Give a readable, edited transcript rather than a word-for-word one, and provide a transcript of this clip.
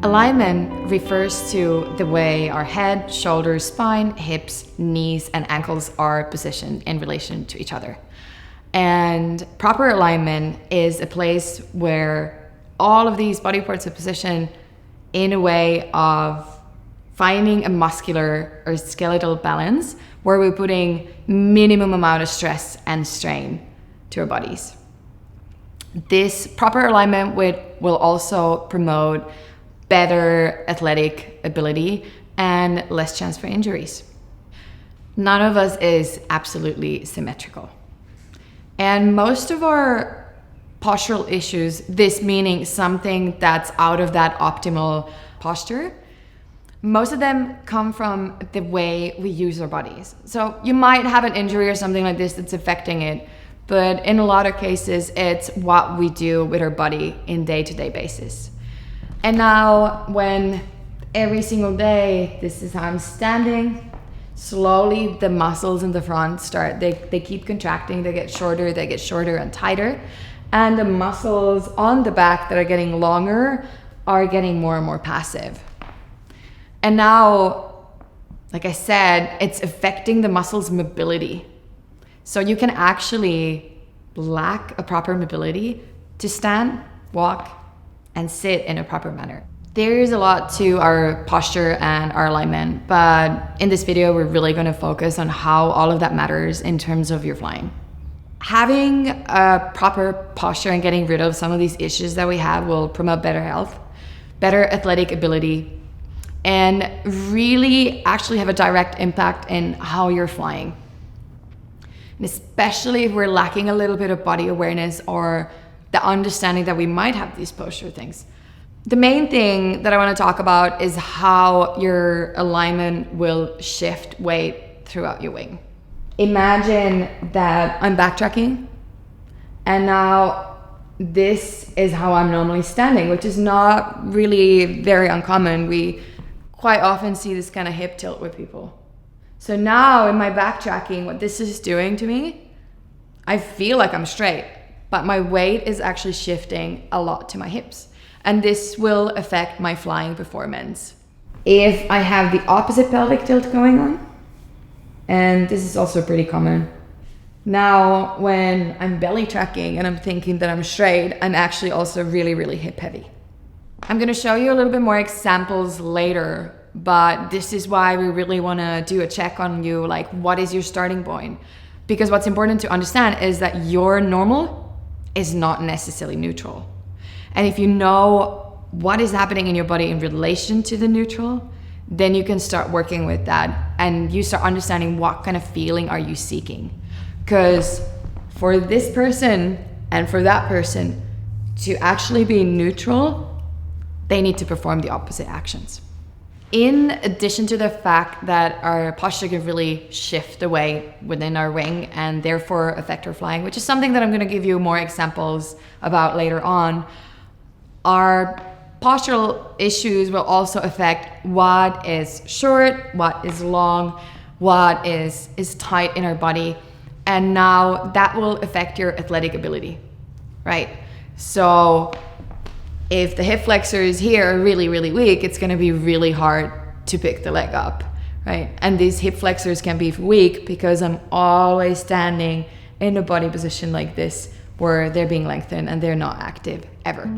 Alignment refers to the way our head, shoulders, spine, hips, knees, and ankles are positioned in relation to each other. And proper alignment is a place where all of these body parts are positioned in a way of finding a muscular or skeletal balance where we're putting minimum amount of stress and strain to our bodies. This proper alignment will also promote better athletic ability and less chance for injuries. None of us is absolutely symmetrical. And most of our postural issues, this meaning something that's out of that optimal posture, most of them come from the way we use our bodies. So you might have an injury or something like this that's affecting it, but in a lot of cases, it's what we do with our body in day-to-day basis. And now when every single day, this is how I'm standing, slowly the muscles in the front they keep contracting, they get shorter and tighter. And the muscles on the back that are getting longer are getting more and more passive. And now, like I said, it's affecting the muscles' mobility. So you can actually lack a proper mobility to stand, walk, and sit in a proper manner. There is a lot to our posture and our alignment, but in this video, we're really going to focus on how all of that matters in terms of your flying. Having a proper posture and getting rid of some of these issues that we have will promote better health, better athletic ability, and really actually have a direct impact in how you're flying. And especially if we're lacking a little bit of body awareness or the understanding that we might have these posture things. The main thing that I want to talk about is how your alignment will shift weight throughout your wing. Imagine that I'm backtracking and now this is how I'm normally standing, which is not really very uncommon. We quite often see this kind of hip tilt with people. So now in my backtracking, what this is doing to me, I feel like I'm straight, but my weight is actually shifting a lot to my hips. And this will affect my flying performance. If I have the opposite pelvic tilt going on, and this is also pretty common. Now, when I'm belly tracking and I'm thinking that I'm straight, I'm actually also really, really hip heavy. I'm gonna show you a little bit more examples later, but this is why we really wanna do a check on you, like what is your starting point? Because what's important to understand is that your normal is not necessarily neutral. And if you know what is happening in your body in relation to the neutral, then you can start working with that and you start understanding what kind of feeling are you seeking. Because for this person and for that person to actually be neutral, they need to perform the opposite actions. In addition to the fact that our posture can really shift the weight within our wing and therefore affect our flying, which is something that I'm going to give you more examples about later on, our postural issues will also affect what is short, what is long, what is tight in our body. And now that will affect your athletic ability, right? So if the hip flexors here are really, really weak, it's going to be really hard to pick the leg up, right? And these hip flexors can be weak because I'm always standing in a body position like this where they're being lengthened and they're not active ever.